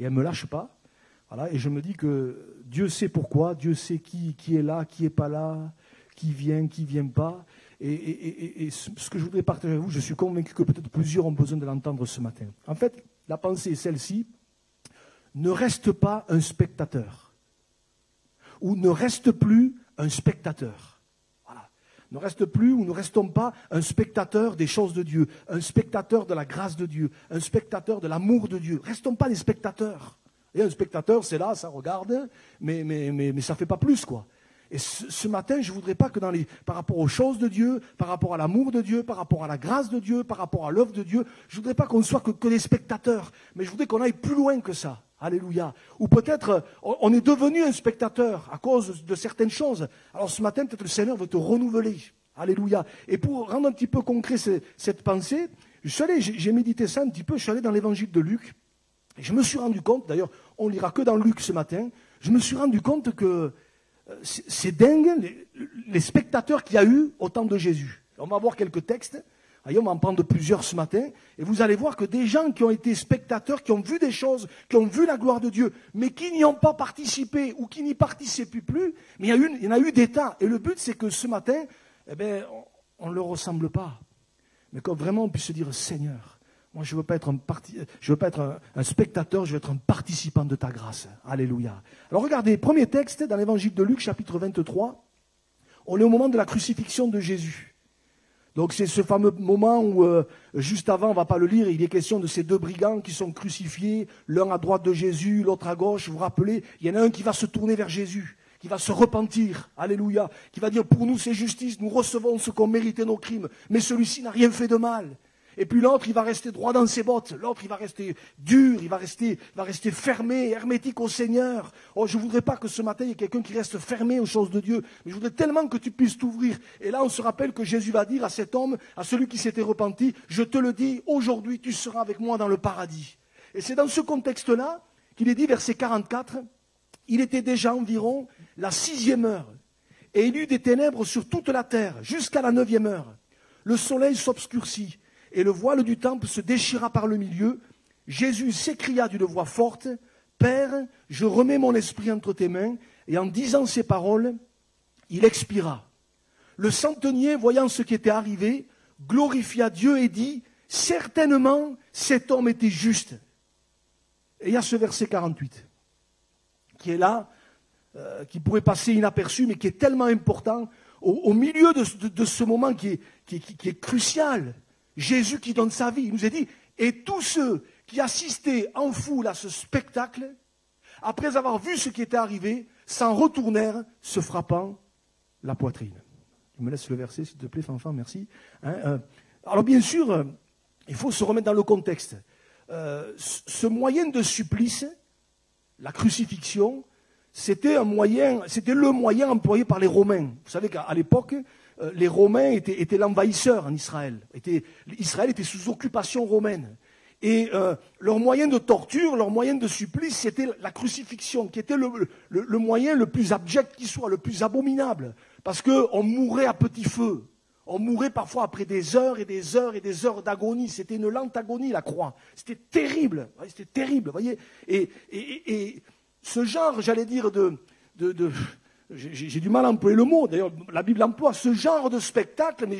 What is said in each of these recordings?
et elle ne me lâche pas. Voilà, et je me dis que Dieu sait pourquoi, Dieu sait qui est là, qui n'est pas là, qui vient pas. Et ce que je voudrais partager avec vous, je suis convaincu que peut-être plusieurs ont besoin de l'entendre ce matin. En fait, la pensée est celle-ci: ne reste pas un spectateur, ou ne reste plus un spectateur. Voilà. Ne reste plus ou ne restons pas un spectateur des choses de Dieu, un spectateur de la grâce de Dieu, un spectateur de l'amour de Dieu. Restons pas des spectateurs. Et un spectateur, c'est là, ça regarde, mais ça ne fait pas plus, quoi. Et ce matin, je ne voudrais pas que par rapport aux choses de Dieu, par rapport à l'amour de Dieu, par rapport à la grâce de Dieu, par rapport à l'œuvre de Dieu, je ne voudrais pas qu'on ne soit que des spectateurs, mais je voudrais qu'on aille plus loin que ça. Alléluia. Ou peut-être on est devenu un spectateur à cause de certaines choses. Alors ce matin, peut-être le Seigneur veut te renouveler. Alléluia. Et pour rendre un petit peu concret cette pensée, j'ai médité ça un petit peu, je suis allé dans l'évangile de Luc, et je me suis rendu compte, d'ailleurs, on ne lira que dans Luc ce matin, je me suis rendu compte que c'est dingue les spectateurs qu'il y a eu au temps de Jésus. On va voir quelques textes, on va en prendre plusieurs ce matin, et vous allez voir que des gens qui ont été spectateurs, qui ont vu des choses, qui ont vu la gloire de Dieu, mais qui n'y ont pas participé ou qui n'y participent plus, mais il y en a eu des tas. Et le but, c'est que ce matin, on ne leur ressemble pas, mais que vraiment on puisse se dire: Seigneur, moi, je ne veux pas être un spectateur, je veux être un participant de ta grâce. Alléluia. Alors regardez, premier texte dans l'évangile de Luc, chapitre 23. On est au moment de la crucifixion de Jésus. Donc c'est ce fameux moment où, juste avant, on ne va pas le lire, il est question de ces deux brigands qui sont crucifiés, l'un à droite de Jésus, l'autre à gauche. Vous vous rappelez, il y en a un qui va se tourner vers Jésus, qui va se repentir, alléluia, qui va dire: pour nous c'est justice, nous recevons ce qu'ont mérité nos crimes, mais celui-ci n'a rien fait de mal. Et puis l'autre, il va rester droit dans ses bottes. L'autre, il va rester dur, il va rester fermé, hermétique au Seigneur. Oh, je ne voudrais pas que ce matin, il y ait quelqu'un qui reste fermé aux choses de Dieu. Mais je voudrais tellement que tu puisses t'ouvrir. Et là, on se rappelle que Jésus va dire à cet homme, à celui qui s'était repenti: je te le dis, aujourd'hui, tu seras avec moi dans le paradis. Et c'est dans ce contexte-là qu'il est dit, verset 44, il était déjà environ la 6e heure. Et il y eut des ténèbres sur toute la terre, jusqu'à la 9e heure. Le soleil s'obscurcit. Et le voile du temple se déchira par le milieu. Jésus s'écria d'une voix forte: Père, je remets mon esprit entre tes mains. Et en disant ces paroles, il expira. Le centenier, voyant ce qui était arrivé, glorifia Dieu et dit: certainement, cet homme était juste. Et il y a ce verset 48 qui est là, qui pourrait passer inaperçu, mais qui est tellement important au milieu de ce moment qui est crucial. Jésus qui donne sa vie, il nous a dit: et tous ceux qui assistaient en foule à ce spectacle, après avoir vu ce qui était arrivé, s'en retournèrent, se frappant la poitrine. Tu me laisses le verset, s'il te plaît, Fanfan, merci. Alors bien sûr, il faut se remettre dans le contexte. Ce moyen de supplice, la crucifixion, c'était le moyen employé par les Romains. Vous savez qu'à l'époque, les Romains étaient l'envahisseur en Israël. Israël était sous occupation romaine. Et leur moyen de torture, leur moyen de supplice, c'était la crucifixion, qui était le moyen le plus abject qui soit, le plus abominable. Parce qu'on mourait à petit feu. On mourait parfois après des heures et des heures et des heures d'agonie. C'était une lente agonie, la croix. C'était terrible. C'était terrible, voyez. Et ce genre, j'allais dire, j'ai du mal à employer le mot, d'ailleurs la Bible emploie ce genre de spectacle, mais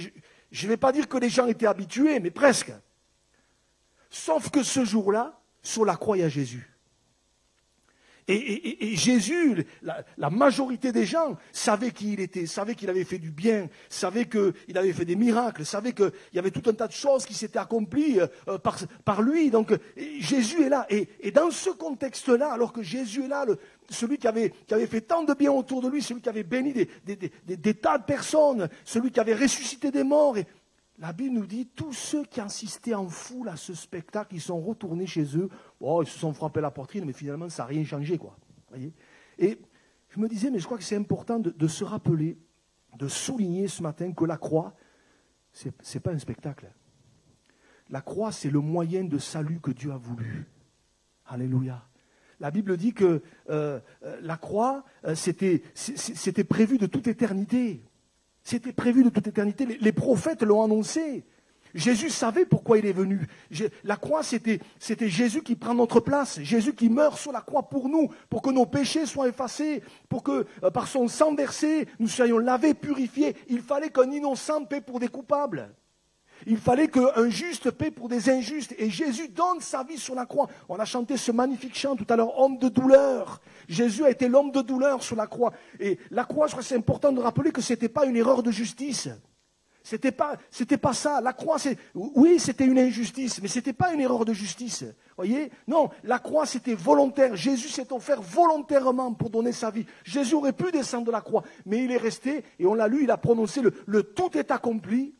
je ne vais pas dire que les gens étaient habitués, mais presque. Sauf que ce jour-là, sur la croix, il y a Jésus. Et Jésus, la majorité des gens savaient qui il était, savaient qu'il avait fait du bien, savaient qu'il avait fait des miracles, savaient qu'il y avait tout un tas de choses qui s'étaient accomplies par lui. Donc Jésus est là. Et dans ce contexte-là, alors que Jésus est là, celui qui avait fait tant de bien autour de lui, celui qui avait béni des tas de personnes, celui qui avait ressuscité des morts, et la Bible nous dit, tous ceux qui assistaient en foule à ce spectacle, ils sont retournés chez eux. Oh, ils se sont frappés la poitrine, mais finalement, ça n'a rien changé, quoi. Voyez. Et je me disais, mais je crois que c'est important de se rappeler, de souligner ce matin que la croix, c'est pas un spectacle. La croix, c'est le moyen de salut que Dieu a voulu. Alléluia. La Bible dit que la croix, c'était prévu de toute éternité. C'était prévu de toute éternité. Les prophètes l'ont annoncé. Jésus savait pourquoi il est venu. La croix, c'était Jésus qui prend notre place, Jésus qui meurt sur la croix pour nous, pour que nos péchés soient effacés, pour que par son sang versé, nous soyons lavés, purifiés. Il fallait qu'un innocent paie pour des coupables. Il fallait qu'un juste paie pour des injustes. Et Jésus donne sa vie sur la croix. On a chanté ce magnifique chant tout à l'heure, homme de douleur. Jésus a été l'homme de douleur sur la croix. Et la croix, je crois que c'est important de rappeler que ce n'était pas une erreur de justice. C'était pas ça. La croix, oui, c'était une injustice, mais c'était pas une erreur de justice. Voyez? Non, la croix, c'était volontaire. Jésus s'est offert volontairement pour donner sa vie. Jésus aurait pu descendre de la croix, mais il est resté, et on l'a lu, il a prononcé le tout est accompli,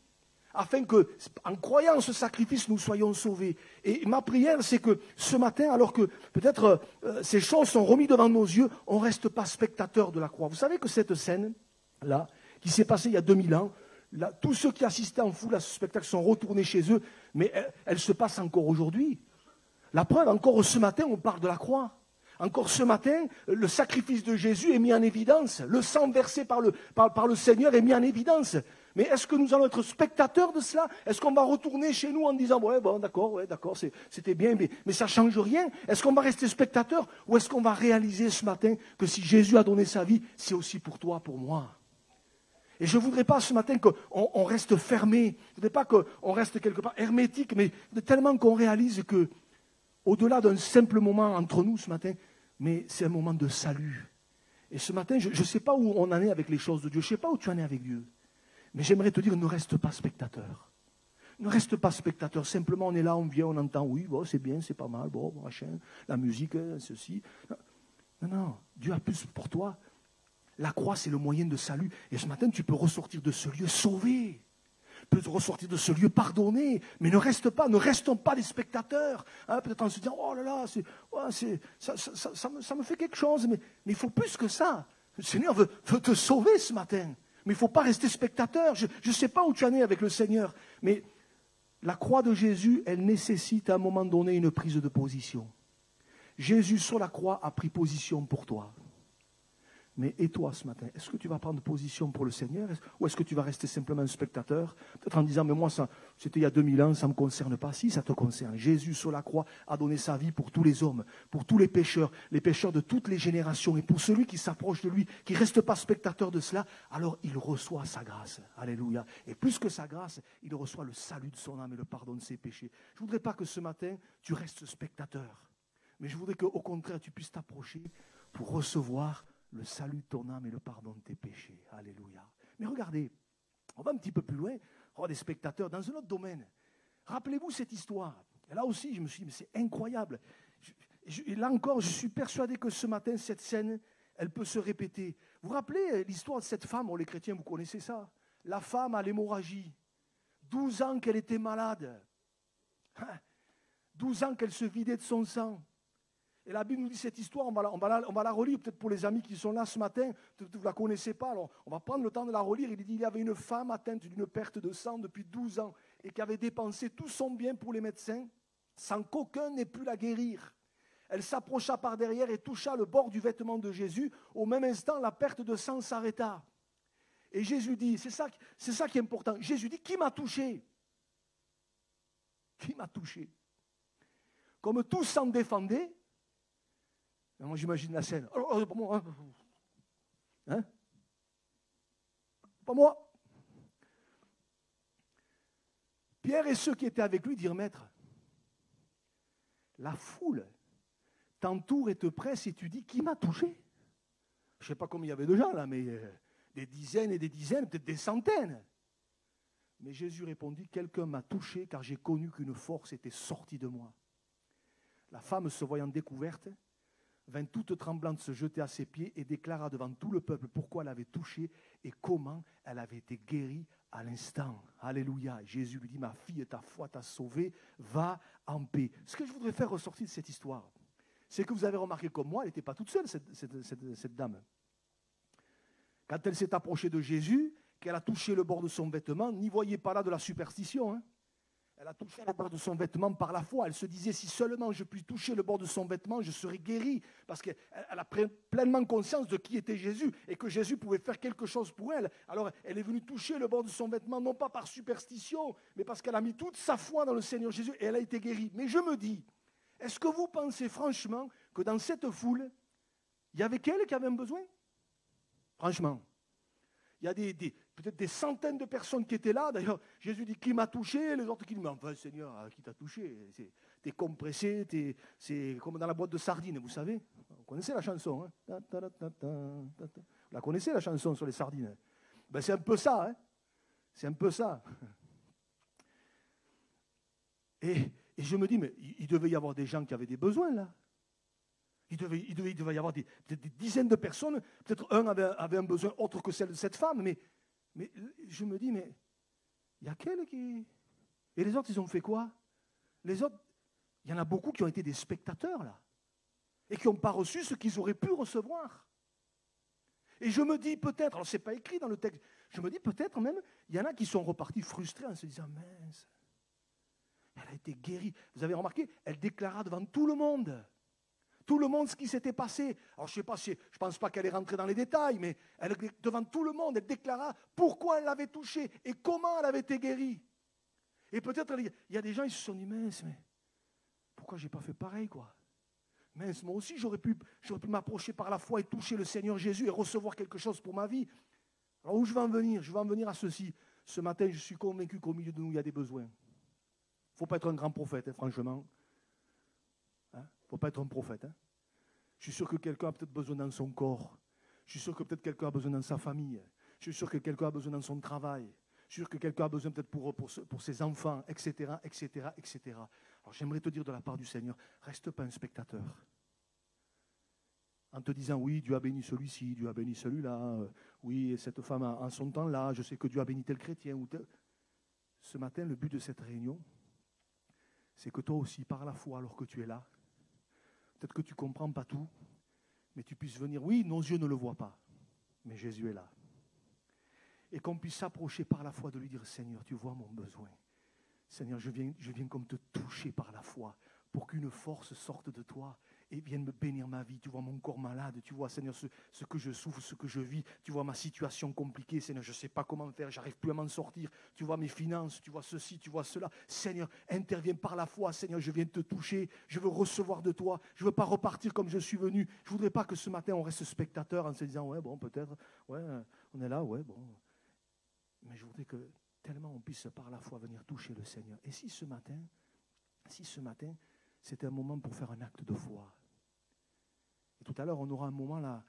afin que, en croyant ce sacrifice, nous soyons sauvés. Et ma prière, c'est que ce matin, alors que peut-être ces choses sont remises devant nos yeux, on ne reste pas spectateur de la croix. Vous savez que cette scène-là, qui s'est passée il y a 2000 ans, là, tous ceux qui assistaient en foule à ce spectacle sont retournés chez eux, mais elle se passe encore aujourd'hui. La preuve, encore ce matin, on parle de la croix. Encore ce matin, le sacrifice de Jésus est mis en évidence. Le sang versé par le Seigneur est mis en évidence. Mais est-ce que nous allons être spectateurs de cela? Est-ce qu'on va retourner chez nous en disant « ouais, bon, d'accord, c'était bien, mais ça ne change rien ». Est-ce qu'on va rester spectateur ou est-ce qu'on va réaliser ce matin que si Jésus a donné sa vie, c'est aussi pour toi, pour moi? Et je ne voudrais pas ce matin qu'on reste fermé, je ne voudrais pas qu'on reste quelque part hermétique, mais tellement qu'on réalise que, au-delà d'un simple moment entre nous ce matin, mais c'est un moment de salut. Et ce matin, je ne sais pas où on en est avec les choses de Dieu, je ne sais pas où tu en es avec Dieu. Mais j'aimerais te dire, ne reste pas spectateur. Ne reste pas spectateur. Simplement, on est là, on vient, on entend, oui, bon, c'est bien, c'est pas mal, bon, machin, la musique, ceci. Non, Dieu a plus pour toi. La croix, c'est le moyen de salut. Et ce matin, tu peux ressortir de ce lieu sauvé. Tu peux ressortir de ce lieu pardonné. Mais ne restons pas des spectateurs. Hein, peut-être en se disant, oh là là, ça me fait quelque chose. Mais il faut plus que ça. Le Seigneur veut te sauver ce matin. Mais il ne faut pas rester spectateur. Je ne sais pas où tu en es avec le Seigneur. Mais la croix de Jésus, elle nécessite à un moment donné une prise de position. Jésus sur la croix a pris position pour toi. Mais et toi ce matin, est-ce que tu vas prendre position pour le Seigneur ou est-ce que tu vas rester simplement un spectateur? Peut-être en disant, mais moi, c'était il y a 2000 ans, ça ne me concerne pas. Si, ça te concerne. Jésus sur la croix a donné sa vie pour tous les hommes, pour tous les pécheurs de toutes les générations. Et pour celui qui s'approche de lui, qui ne reste pas spectateur de cela, alors il reçoit sa grâce. Alléluia. Et plus que sa grâce, il reçoit le salut de son âme et le pardon de ses péchés. Je ne voudrais pas que ce matin, tu restes spectateur. Mais je voudrais qu'au contraire, tu puisses t'approcher pour recevoir le salut de ton âme et le pardon de tes péchés. Alléluia. Mais regardez, on va un petit peu plus loin. On va des spectateurs dans un autre domaine. Rappelez-vous cette histoire. Et là aussi, je me suis dit, mais c'est incroyable. Et là encore, je suis persuadé que ce matin, cette scène, elle peut se répéter. Vous vous rappelez l'histoire de cette femme, les chrétiens, vous connaissez ça? La femme à l'hémorragie. 12 ans qu'elle était malade. 12 ans qu'elle se vidait de son sang. Et la Bible nous dit cette histoire, on va la relire, peut-être pour les amis qui sont là ce matin, vous ne la connaissez pas, alors on va prendre le temps de la relire. Il dit, il y avait une femme atteinte d'une perte de sang depuis 12 ans et qui avait dépensé tout son bien pour les médecins, sans qu'aucun n'ait pu la guérir. Elle s'approcha par derrière et toucha le bord du vêtement de Jésus. Au même instant, la perte de sang s'arrêta. Et Jésus dit, c'est ça qui est important, Jésus dit, qui m'a touché? Qui m'a touché? Comme tous s'en défendaient, moi, j'imagine la scène. Alors, pas moi. Hein? Pas moi. Pierre et ceux qui étaient avec lui dirent, Maître, la foule t'entoure et te presse et tu dis, qui m'a touché? Je ne sais pas combien il y avait de gens là, mais des dizaines et des dizaines, peut-être des centaines. Mais Jésus répondit, quelqu'un m'a touché car j'ai connu qu'une force était sortie de moi. La femme, se voyant découverte, vint toute tremblante se jeter à ses pieds et déclara devant tout le peuple pourquoi elle avait touché et comment elle avait été guérie à l'instant. Alléluia. Et Jésus lui dit, ma fille, ta foi t'a sauvée, va en paix. Ce que je voudrais faire ressortir de cette histoire, c'est que vous avez remarqué comme moi, elle n'était pas toute seule, cette dame. Quand elle s'est approchée de Jésus, qu'elle a touché le bord de son vêtement, n'y voyez pas là de la superstition. Hein. Elle a touché le bord de son vêtement par la foi. Elle se disait, si seulement je puis toucher le bord de son vêtement, je serai guérie. Parce qu'elle a pleinement conscience de qui était Jésus et que Jésus pouvait faire quelque chose pour elle. Alors elle est venue toucher le bord de son vêtement, non pas par superstition, mais parce qu'elle a mis toute sa foi dans le Seigneur Jésus et elle a été guérie. Mais je me dis, est-ce que vous pensez franchement que dans cette foule, il y avait qu'elle qui avait un besoin? Franchement. Il y a peut-être des centaines de personnes qui étaient là. D'ailleurs, Jésus dit, qui m'a touché? Les autres qui disent, mais enfin, Seigneur, qui t'a touché? T'es compressé, c'est comme dans la boîte de sardines, vous savez. Vous connaissez la chanson, hein? Vous la connaissez, la chanson sur les sardines? Ben, c'est un peu ça, hein? C'est un peu ça. Et je me dis, mais il devait y avoir des gens qui avaient des besoins, là. Il devait y avoir peut-être des dizaines de personnes, peut-être un avait un besoin autre que celle de cette femme, mais je me dis, mais il y a qu'elle qui... Et les autres, ils ont fait quoi? Les autres, il y en a beaucoup qui ont été des spectateurs, là, et qui n'ont pas reçu ce qu'ils auraient pu recevoir. Et je me dis peut-être, alors ce n'est pas écrit dans le texte, je me dis peut-être même, il y en a qui sont repartis frustrés en se disant, mince, elle a été guérie. Vous avez remarqué, elle déclara devant tout le monde ce qui s'était passé. Alors je ne pense pas qu'elle est rentrée dans les détails, mais devant tout le monde, elle déclara pourquoi elle l'avait touchée et comment elle avait été guérie. Et peut-être, il y a des gens qui se sont dit, mince, mais pourquoi je n'ai pas fait pareil, quoi? Mince, moi aussi, j'aurais pu m'approcher par la foi et toucher le Seigneur Jésus et recevoir quelque chose pour ma vie. Alors où je vais en venir? Je vais en venir à ceci. Ce matin, je suis convaincu qu'au milieu de nous, il y a des besoins. Il ne faut pas être un grand prophète, hein, franchement. Il ne faut pas être un prophète. Hein. Je suis sûr que quelqu'un a peut-être besoin dans son corps. Je suis sûr que peut-être quelqu'un a besoin dans sa famille. Je suis sûr que quelqu'un a besoin dans son travail. Je suis sûr que quelqu'un a besoin peut-être pour ses enfants, etc., etc., etc. Alors j'aimerais te dire de la part du Seigneur, reste pas un spectateur. En te disant, oui, Dieu a béni celui-ci, Dieu a béni celui-là, oui, cette femme en son temps-là, je sais que Dieu a béni tel chrétien ou tel... Ce matin, le but de cette réunion, c'est que toi aussi, par la foi, alors que tu es là, peut-être que tu ne comprends pas tout, mais tu puisses venir, oui, nos yeux ne le voient pas, mais Jésus est là. Et qu'on puisse s'approcher par la foi de lui dire, Seigneur, tu vois mon besoin. Seigneur, je viens comme te toucher par la foi pour qu'une force sorte de toi et vienne me bénir ma vie. Tu vois mon corps malade, tu vois, Seigneur, ce que je souffre, ce que je vis. Tu vois ma situation compliquée, Seigneur, je ne sais pas comment faire, j'arrive plus à m'en sortir. Tu vois mes finances, tu vois ceci, tu vois cela. Seigneur, interviens par la foi. Seigneur, je viens te toucher, je veux recevoir de toi. Je ne veux pas repartir comme je suis venu. Je ne voudrais pas que ce matin, on reste spectateur en se disant, ouais, bon, peut-être, ouais, on est là, ouais, bon. Mais je voudrais que tellement on puisse par la foi venir toucher le Seigneur. Et si ce matin, c'était un moment pour faire un acte de foi. Et tout à l'heure, on aura un moment là,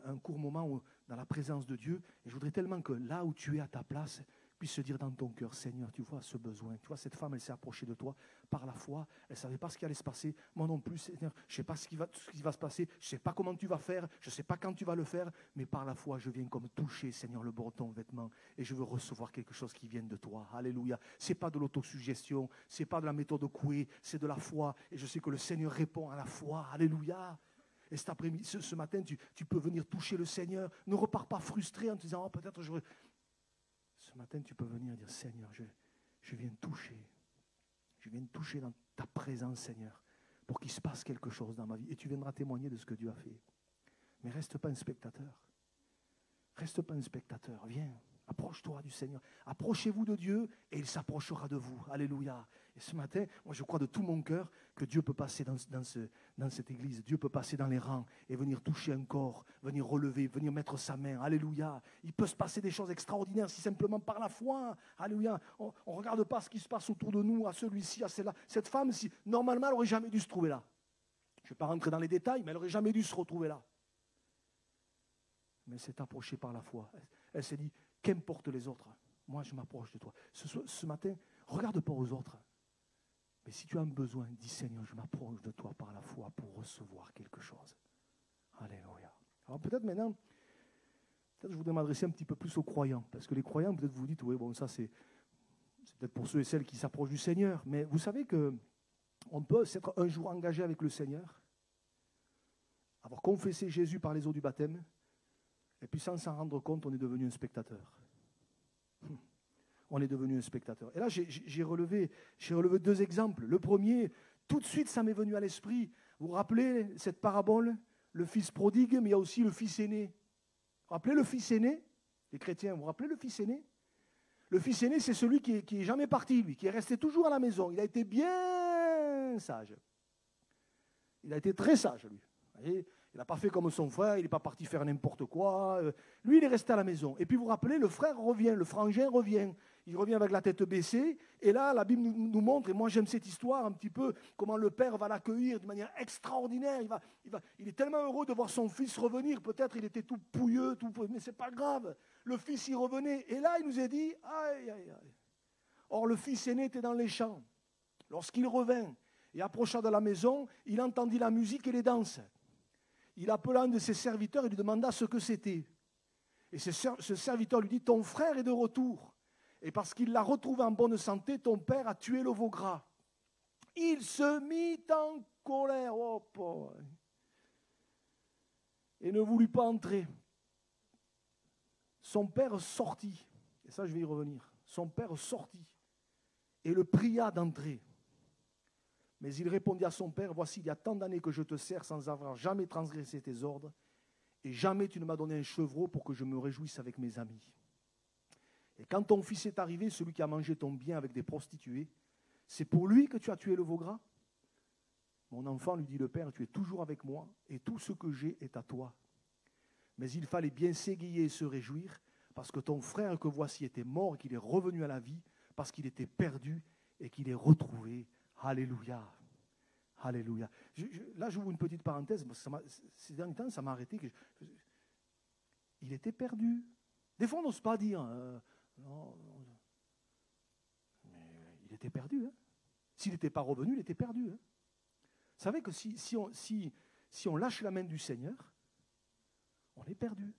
un court moment dans la présence de Dieu. Et je voudrais tellement que là où tu es à ta place, puisse se dire dans ton cœur, Seigneur, tu vois ce besoin. Tu vois, cette femme, elle s'est approchée de toi par la foi. Elle ne savait pas ce qui allait se passer. Moi non plus, Seigneur, je ne sais pas ce qui va se passer. Je ne sais pas comment tu vas faire. Je ne sais pas quand tu vas le faire. Mais par la foi, je viens comme toucher, Seigneur, le bord de ton vêtement. Et je veux recevoir quelque chose qui vienne de toi. Alléluia. Ce n'est pas de l'autosuggestion. Ce n'est pas de la méthode Coué. C'est de la foi. Et je sais que le Seigneur répond à la foi. Alléluia. Et cet après-midi, ce matin, tu peux venir toucher le Seigneur. Ne repars pas frustré en te disant, oh, peut-être je... Ce matin, tu peux venir dire, Seigneur, je viens toucher. Je viens toucher dans ta présence, Seigneur, pour qu'il se passe quelque chose dans ma vie. Et tu viendras témoigner de ce que Dieu a fait. Mais reste pas un spectateur. Reste pas un spectateur. Viens, approche-toi du Seigneur. Approchez-vous de Dieu et il s'approchera de vous. Alléluia. Et ce matin, moi je crois de tout mon cœur que Dieu peut passer dans cette église. Dieu peut passer dans les rangs et venir toucher un corps, venir relever, venir mettre sa main. Alléluia. Il peut se passer des choses extraordinaires si simplement par la foi. Alléluia. On ne regarde pas ce qui se passe autour de nous, à celui-ci, à celle-là. Cette femme, normalement, elle n'aurait jamais dû se trouver là. Je ne vais pas rentrer dans les détails, mais elle n'aurait jamais dû se retrouver là. Mais elle s'est approchée par la foi. Elle s'est dit, qu'importe les autres, moi je m'approche de toi. Ce matin, regarde pas aux autres. Mais si tu as un besoin, dis Seigneur, je m'approche de toi par la foi pour recevoir quelque chose. Alléluia. Alors peut-être maintenant, je voudrais m'adresser un petit peu plus aux croyants. Parce que les croyants, peut-être vous dites, oui, bon, ça c'est peut-être pour ceux et celles qui s'approchent du Seigneur. Mais vous savez qu'on peut s'être un jour engagé avec le Seigneur, avoir confessé Jésus par les eaux du baptême, et puis sans s'en rendre compte, on est devenu un spectateur. on est devenu un spectateur. Et là, j'ai relevé 2 exemples. Le premier, tout de suite, ça m'est venu à l'esprit. Vous vous rappelez cette parabole? Le fils prodigue, mais il y a aussi le fils aîné. Vous vous rappelez le fils aîné? Les chrétiens, vous vous rappelez le fils aîné? Le fils aîné, c'est celui qui est jamais parti, lui, qui est resté toujours à la maison. Il a été bien sage. Il a été très sage, lui. Vous voyez, il n'a pas fait comme son frère, il n'est pas parti faire n'importe quoi. Lui, il est resté à la maison. Et puis, vous vous rappelez, le frère revient, le frangin revient. Il revient avec la tête baissée. Et là, la Bible nous montre, et moi j'aime cette histoire un petit peu, comment le père va l'accueillir de manière extraordinaire. Il est tellement heureux de voir son fils revenir. Peut-être il était tout pouilleux, mais ce n'est pas grave. Le fils y revenait. Et là, il nous est dit, aïe, aïe, aïe. Or, le fils aîné était dans les champs. Lorsqu'il revint et approcha de la maison, il entendit la musique et les danses. Il appela un de ses serviteurs et lui demanda ce que c'était. Et ce serviteur lui dit, ton frère est de retour. Et parce qu'il l'a retrouvé en bonne santé, ton père a tué le veau gras. Il se mit en colère. Oh, pauvre. Et ne voulut pas entrer. Son père sortit. Et ça, je vais y revenir. Son père sortit et le pria d'entrer. Mais il répondit à son père, voici, il y a tant d'années que je te sers sans avoir jamais transgressé tes ordres, et jamais tu ne m'as donné un chevreau pour que je me réjouisse avec mes amis. Et quand ton fils est arrivé, celui qui a mangé ton bien avec des prostituées, c'est pour lui que tu as tué le veau gras? Mon enfant, lui dit le père, tu es toujours avec moi, et tout ce que j'ai est à toi. Mais il fallait bien s'égayer et se réjouir, parce que ton frère que voici était mort et qu'il est revenu à la vie, parce qu'il était perdu et qu'il est retrouvé. Alléluia. Alléluia. Là, j'ouvre une petite parenthèse. Ces derniers temps, ça m'a arrêté. Il était perdu. Des fois, on n'ose pas dire. Non, mais il était perdu. Hein. S'il n'était pas revenu, il était perdu. Hein. Vous savez que si on lâche la main du Seigneur, on est perdu.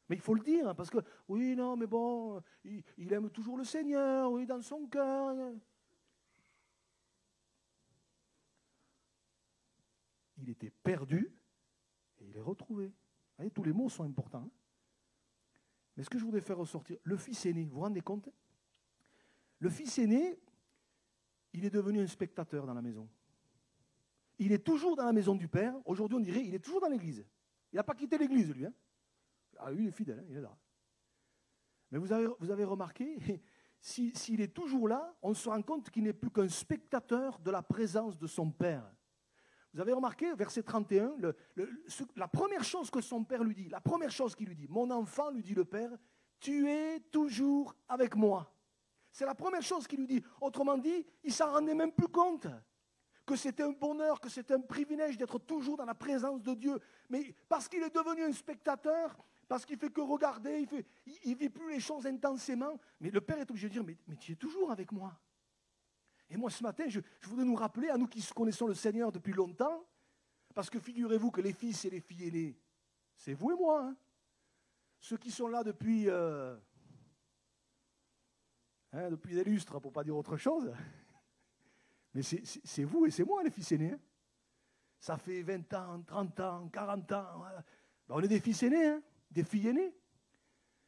Mais il faut le dire, hein, parce que, oui, non, mais bon, il aime toujours le Seigneur, oui, dans son cœur. Il était perdu et il est retrouvé. Vous voyez, tous les mots sont importants. Hein. Mais ce que je voudrais faire ressortir, le fils aîné, vous vous rendez compte? Le fils aîné, il est devenu un spectateur dans la maison. Il est toujours dans la maison du père. Aujourd'hui, on dirait qu'il est toujours dans l'église. Il n'a pas quitté l'église, lui. Hein. Ah, lui, il est fidèle, hein, il est là. Mais vous avez remarqué, s'il est toujours là, on se rend compte qu'il n'est plus qu'un spectateur de la présence de son père. Vous avez remarqué, verset 31, la première chose que son père lui dit, la première chose qu'il lui dit, mon enfant, lui dit le père, tu es toujours avec moi. C'est la première chose qu'il lui dit. Autrement dit, il ne s'en rendait même plus compte que c'était un bonheur, que c'était un privilège d'être toujours dans la présence de Dieu. Mais parce qu'il est devenu un spectateur, parce qu'il ne fait que regarder, il ne vit plus les choses intensément, mais le père est obligé de dire, mais tu es toujours avec moi. Et moi, ce matin, je voudrais nous rappeler, à nous qui connaissons le Seigneur depuis longtemps, parce que figurez-vous que les fils et les filles aînées, c'est vous et moi. Hein. Ceux qui sont là depuis des lustres, pour ne pas dire autre chose. Mais c'est vous et c'est moi, les fils aînés. Hein. Ça fait 20 ans, 30 ans, 40 ans. Ben, on est des fils aînés, hein, des filles aînées.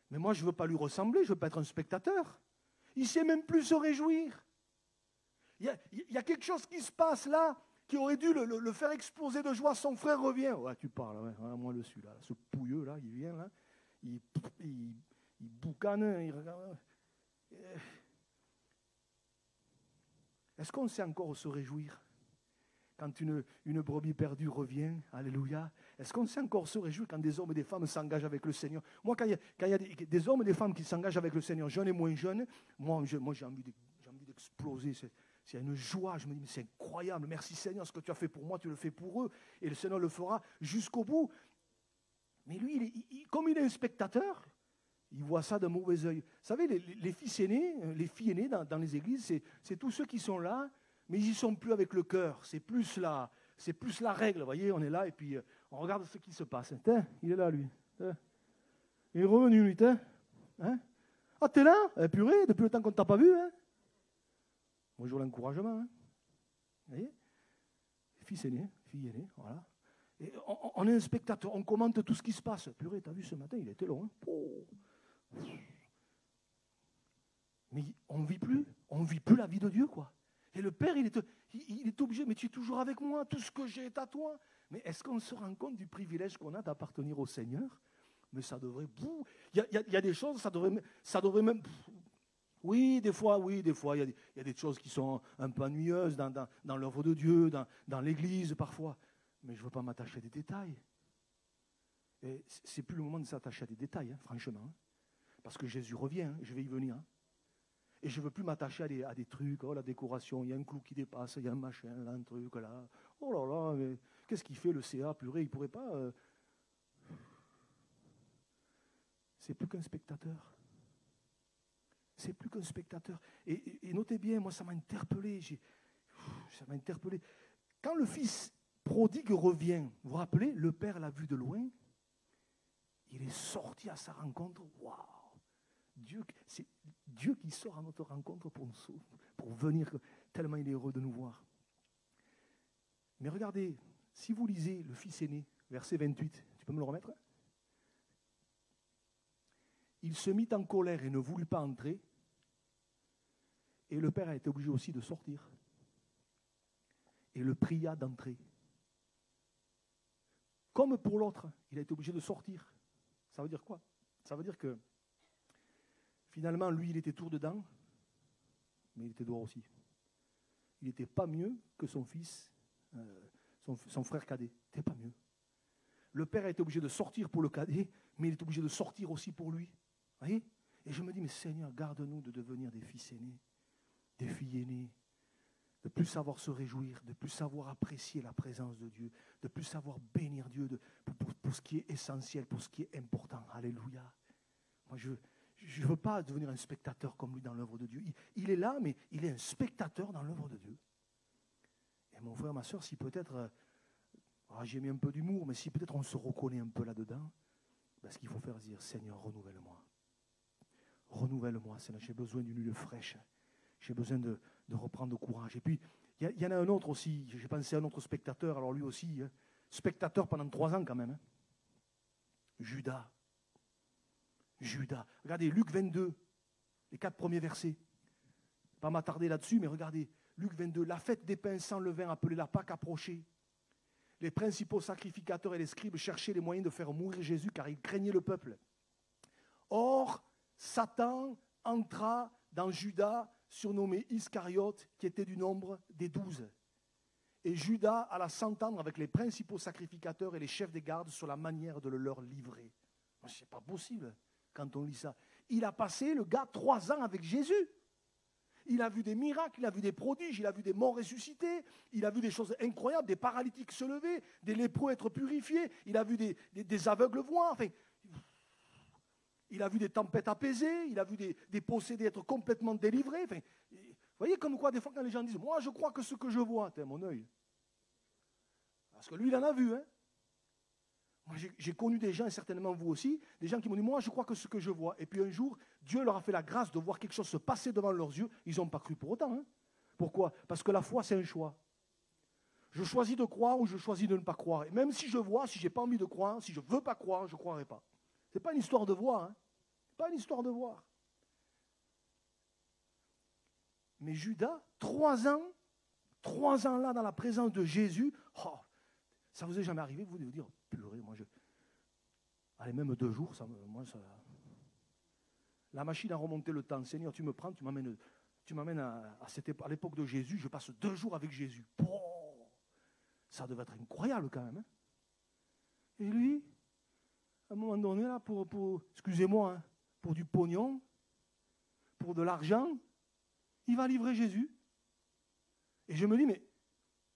Mais moi, je ne veux pas lui ressembler, je ne veux pas être un spectateur. Il ne sait même plus se réjouir. Il y a quelque chose qui se passe là, qui aurait dû le faire exploser de joie. Son frère revient. Ouais, tu parles, ouais, moi le suis là. Ce pouilleux là, il vient là, il boucane, il regarde. Est-ce qu'on sait encore se réjouir quand une brebis perdue revient? Alléluia. Est-ce qu'on sait encore se réjouir quand des hommes et des femmes s'engagent avec le Seigneur? Moi, quand il y a des hommes et des femmes qui s'engagent avec le Seigneur, jeunes et moins jeunes, moi j'ai envie d'exploser. C'est une joie. Je me dis, mais c'est incroyable. Merci Seigneur, ce que tu as fait pour moi, tu le fais pour eux. Et le Seigneur le fera jusqu'au bout. Mais lui, comme il est un spectateur, il voit ça d'un mauvais œil. Vous savez, les fils aînés, les filles aînées dans les églises, c'est tous ceux qui sont là, mais ils n'y sont plus avec le cœur. C'est plus la règle. Vous voyez, on est là et puis on regarde ce qui se passe. Tiens, il est là, lui. Il est revenu, lui. Hein? Ah, t'es là? Purée, depuis le temps qu'on ne t'a pas vu. Hein? Bonjour l'encouragement. Hein? Vous voyez? Fils aîné, fille aînée, voilà. Et on est un spectateur, on commente tout ce qui se passe. Purée, t'as vu ce matin, il était long. Hein? Oh. Mais on ne vit plus. On ne vit plus la vie de Dieu, quoi. Et le Père, il est obligé, mais tu es toujours avec moi, tout ce que j'ai est à toi. Mais est-ce qu'on se rend compte du privilège qu'on a d'appartenir au Seigneur? Mais ça devrait... Il y a des choses, ça devrait même... Oui, des fois, il y a des choses qui sont un peu ennuyeuses dans l'œuvre de Dieu, dans l'Église parfois. Mais je ne veux pas m'attacher à des détails. Et c'est plus le moment de s'attacher à des détails, hein, franchement. Hein. Parce que Jésus revient, hein, je vais y venir. Hein. Et je ne veux plus m'attacher à des trucs, oh la décoration, il y a un clou qui dépasse, il y a un machin, là, un truc, là. Oh là là, mais qu'est-ce qu'il fait le CA, purée, il ne pourrait pas... C'est plus qu'un spectateur. C'est plus qu'un spectateur. Et notez bien, moi ça m'a interpellé. Quand le fils prodigue revient, vous vous rappelez, le père l'a vu de loin, il est sorti à sa rencontre. Waouh! C'est Dieu qui sort à notre rencontre pour venir, tellement il est heureux de nous voir. Mais regardez, si vous lisez le fils aîné, verset 28, tu peux me le remettre? Il se mit en colère et ne voulut pas entrer. Et le père a été obligé aussi de sortir. Et le pria d'entrer. Comme pour l'autre, il a été obligé de sortir. Ça veut dire quoi? Ça veut dire que finalement, lui, il était tour dedans, mais il était dehors aussi. Il n'était pas mieux que son fils, son frère cadet. Il n'était pas mieux. Le père a été obligé de sortir pour le cadet, mais il est obligé de sortir aussi pour lui. Vous voyez? Et je me dis, mais Seigneur, garde-nous de devenir des fils aînés, des filles aînées, de plus savoir se réjouir, de plus savoir apprécier la présence de Dieu, de plus savoir bénir Dieu pour ce qui est essentiel, pour ce qui est important. Alléluia. Moi, je ne veux pas devenir un spectateur comme lui dans l'œuvre de Dieu. Il est là, mais il est un spectateur dans l'œuvre de Dieu. Et mon frère, ma soeur, si peut-être, j'ai mis un peu d'humour, mais si peut-être on se reconnaît un peu là-dedans, ben, ce qu'il faut faire, c'est dire, Seigneur, renouvelle-moi. Renouvelle-moi, Seigneur, j'ai besoin d'une huile fraîche. J'ai besoin de reprendre courage. Et puis, il y en a un autre aussi, j'ai pensé à un autre spectateur, alors lui aussi, hein, spectateur pendant 3 ans quand même. Hein. Judas. Regardez, Luc 22, les 4 premiers versets. Pas m'attarder là-dessus, mais regardez, Luc 22, la fête des pains sans levain appelée la Pâque approchait. Les principaux sacrificateurs et les scribes cherchaient les moyens de faire mourir Jésus car ils craignaient le peuple. Or, Satan entra dans Judas, surnommé Iscariote, qui était du nombre des 12. Et Judas alla s'entendre avec les principaux sacrificateurs et les chefs des gardes sur la manière de le leur livrer. Ce n'est pas possible quand on lit ça. Il a passé, le gars, 3 ans avec Jésus. Il a vu des miracles, il a vu des prodiges, il a vu des morts ressuscités, il a vu des choses incroyables, des paralytiques se lever, des lépreux être purifiés, il a vu des aveugles voir, enfin, il a vu des tempêtes apaisées, il a vu des possédés être complètement délivrés. Enfin, vous voyez comme quoi, des fois, quand les gens disent « Moi, je crois que ce que je vois, t'es mon œil. » Parce que lui, il en a vu. Hein. Moi, j'ai connu des gens, et certainement vous aussi, des gens qui m'ont dit « Moi, je crois que ce que je vois. » Et puis un jour, Dieu leur a fait la grâce de voir quelque chose se passer devant leurs yeux. Ils n'ont pas cru pour autant. Hein. Pourquoi? Parce que la foi, c'est un choix. Je choisis de croire ou je choisis de ne pas croire. Et même si je vois, si je n'ai pas envie de croire, si je ne veux pas croire, je ne croirai pas. Ce n'est pas une histoire de voir. Hein. Pas une histoire de voir. Mais Judas, 3 ans là dans la présence de Jésus, ça vous est jamais arrivé, vous de vous dire, purée, allez, même 2 jours, ça. La machine a remonté le temps. Seigneur, tu me prends, tu m'amènes à l'époque de Jésus, je passe 2 jours avec Jésus. Ça devait être incroyable quand même. Hein. Et lui, à un moment donné, là, excusez-moi, hein, pour du pognon, pour de l'argent, il va livrer Jésus. Et je me dis, mais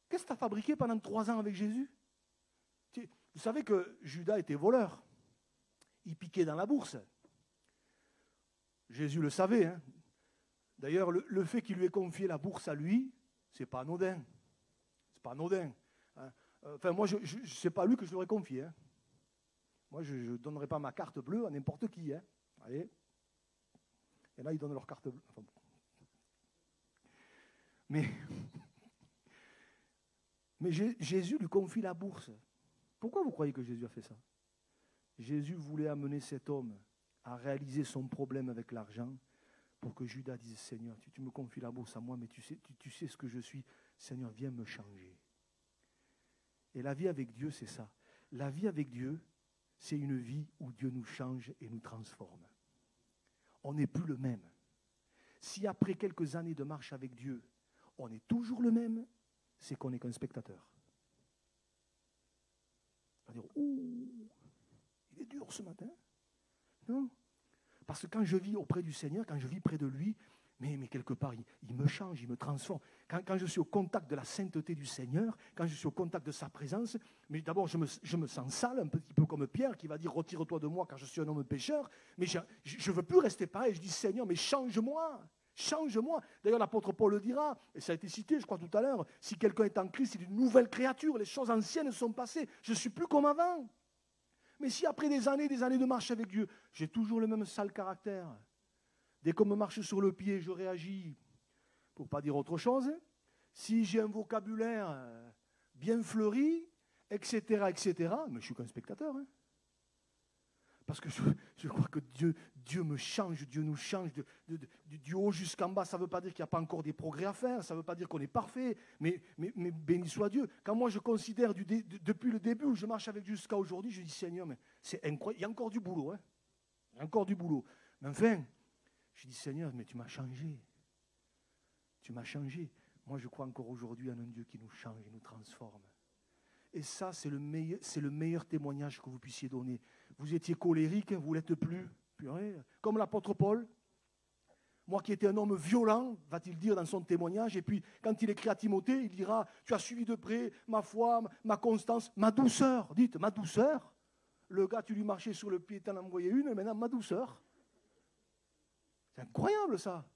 qu'est-ce que tu as fabriqué pendant 3 ans avec Jésus? Vous savez que Judas était voleur. Il piquait dans la bourse. Jésus le savait. Hein. D'ailleurs, le fait qu'il lui ait confié la bourse à lui, c'est pas anodin. C'est pas anodin. Hein. Enfin, moi, c'est pas à lui que je l'aurais confié. Hein. Moi, je ne donnerai pas ma carte bleue à n'importe qui. Hein. Allez. Et là, ils donnent leur carte bleue. Enfin, mais Jésus lui confie la bourse. Pourquoi vous croyez que Jésus a fait ça? Jésus voulait amener cet homme à réaliser son problème avec l'argent pour que Judas dise, Seigneur, tu me confies la bourse à moi, mais tu sais ce que je suis. Seigneur, viens me changer. Et la vie avec Dieu, c'est ça. La vie avec Dieu, c'est une vie où Dieu nous change et nous transforme. On n'est plus le même. Si après quelques années de marche avec Dieu, on est toujours le même, c'est qu'on n'est qu'un spectateur. On va dire, ouh, il est dur ce matin. Non. Parce que quand je vis auprès du Seigneur, quand je vis près de lui, mais quelque part, il me change, il me transforme. Quand je suis au contact de la sainteté du Seigneur, quand je suis au contact de sa présence, mais d'abord je me sens sale, un petit peu comme Pierre qui va dire « Retire-toi de moi car je suis un homme pécheur ». Mais je ne veux plus rester pareil. Je dis « Seigneur, mais change-moi ». Change-moi. D'ailleurs, l'apôtre Paul le dira, et ça a été cité, je crois, tout à l'heure, si quelqu'un est en Christ, il est une nouvelle créature, les choses anciennes sont passées, je ne suis plus comme avant. Mais si après des années de marche avec Dieu, j'ai toujours le même sale caractère, dès qu'on me marche sur le pied, je réagis, pour ne pas dire autre chose, si j'ai un vocabulaire bien fleuri, etc., mais je suis qu'un spectateur, hein. Parce que je crois que Dieu me change, Dieu nous change du haut jusqu'en bas. Ça ne veut pas dire qu'il n'y a pas encore des progrès à faire, ça ne veut pas dire qu'on est parfait, mais béni soit Dieu. Quand moi je considère depuis le début où je marche avec Dieu jusqu'à aujourd'hui, je dis Seigneur, mais c'est incroyable, il y a encore du boulot, hein. Il y a encore du boulot. Mais enfin, je dis Seigneur, mais tu m'as changé. Tu m'as changé. Moi je crois encore aujourd'hui en un Dieu qui nous change et nous transforme. Et ça, c'est le meilleur témoignage que vous puissiez donner. Vous étiez colérique, vous ne l'êtes plus. Purée. Comme l'apôtre Paul, moi qui étais un homme violent, va-t-il dire dans son témoignage, et puis quand il écrit à Timothée, il dira, tu as suivi de près ma foi, ma constance, ma douceur. Dites, ma douceur. Le gars, tu lui marchais sur le pied, t'en envoyais une, maintenant ma douceur. C'est incroyable ça.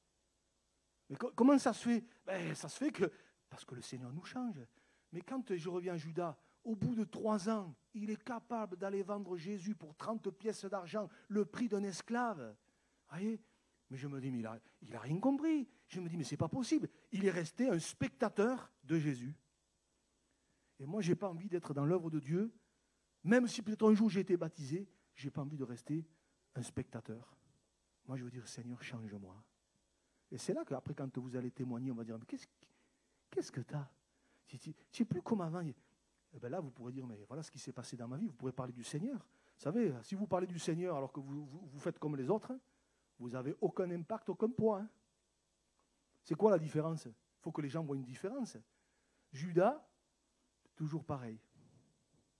Mais comment ça se fait? Ça se fait parce que le Seigneur nous change. Mais quand je reviens à Judas, au bout de 3 ans, il est capable d'aller vendre Jésus pour 30 pièces d'argent, le prix d'un esclave. Voyez? Mais je me dis, mais il a rien compris. Je me dis, mais c'est pas possible. Il est resté un spectateur de Jésus. Et moi, je n'ai pas envie d'être dans l'œuvre de Dieu, même si peut-être un jour j'ai été baptisé, je n'ai pas envie de rester un spectateur. Moi, je veux dire, Seigneur, change-moi. Et c'est là qu'après, quand vous allez témoigner, on va dire, mais qu'est-ce que tu as? Tu n'es plus comme avant. Et bien là, vous pourrez dire, mais voilà ce qui s'est passé dans ma vie. Vous pourrez parler du Seigneur. Vous savez, si vous parlez du Seigneur alors que vous faites comme les autres, vous n'avez aucun impact, aucun poids. Hein. C'est quoi la différence? Il faut que les gens voient une différence. Judas, toujours pareil,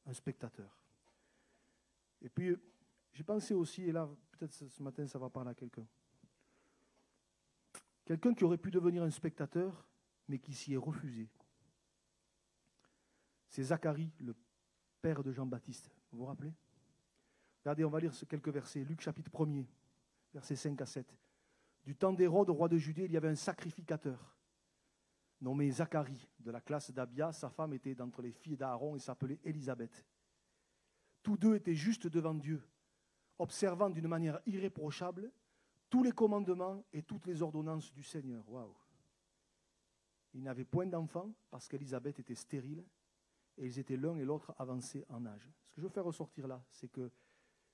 un spectateur. Et puis, j'ai pensé aussi, et là, peut-être ce matin, ça va parler à quelqu'un. Quelqu'un qui aurait pu devenir un spectateur, mais qui s'y est refusé. C'est Zacharie, le père de Jean-Baptiste. Vous vous rappelez? Regardez, on va lire quelques versets. Luc chapitre 1er, versets 5 à 7. Du temps d'Hérode, roi de Judée, il y avait un sacrificateur nommé Zacharie, de la classe d'Abia. Sa femme était d'entre les filles d'Aaron et s'appelait Élisabeth. Tous deux étaient justes devant Dieu, observant d'une manière irréprochable tous les commandements et toutes les ordonnances du Seigneur. Waouh! Ils n'avaient point d'enfants parce qu'Élisabeth était stérile. Et ils étaient l'un et l'autre avancés en âge. Ce que je veux faire ressortir là, c'est que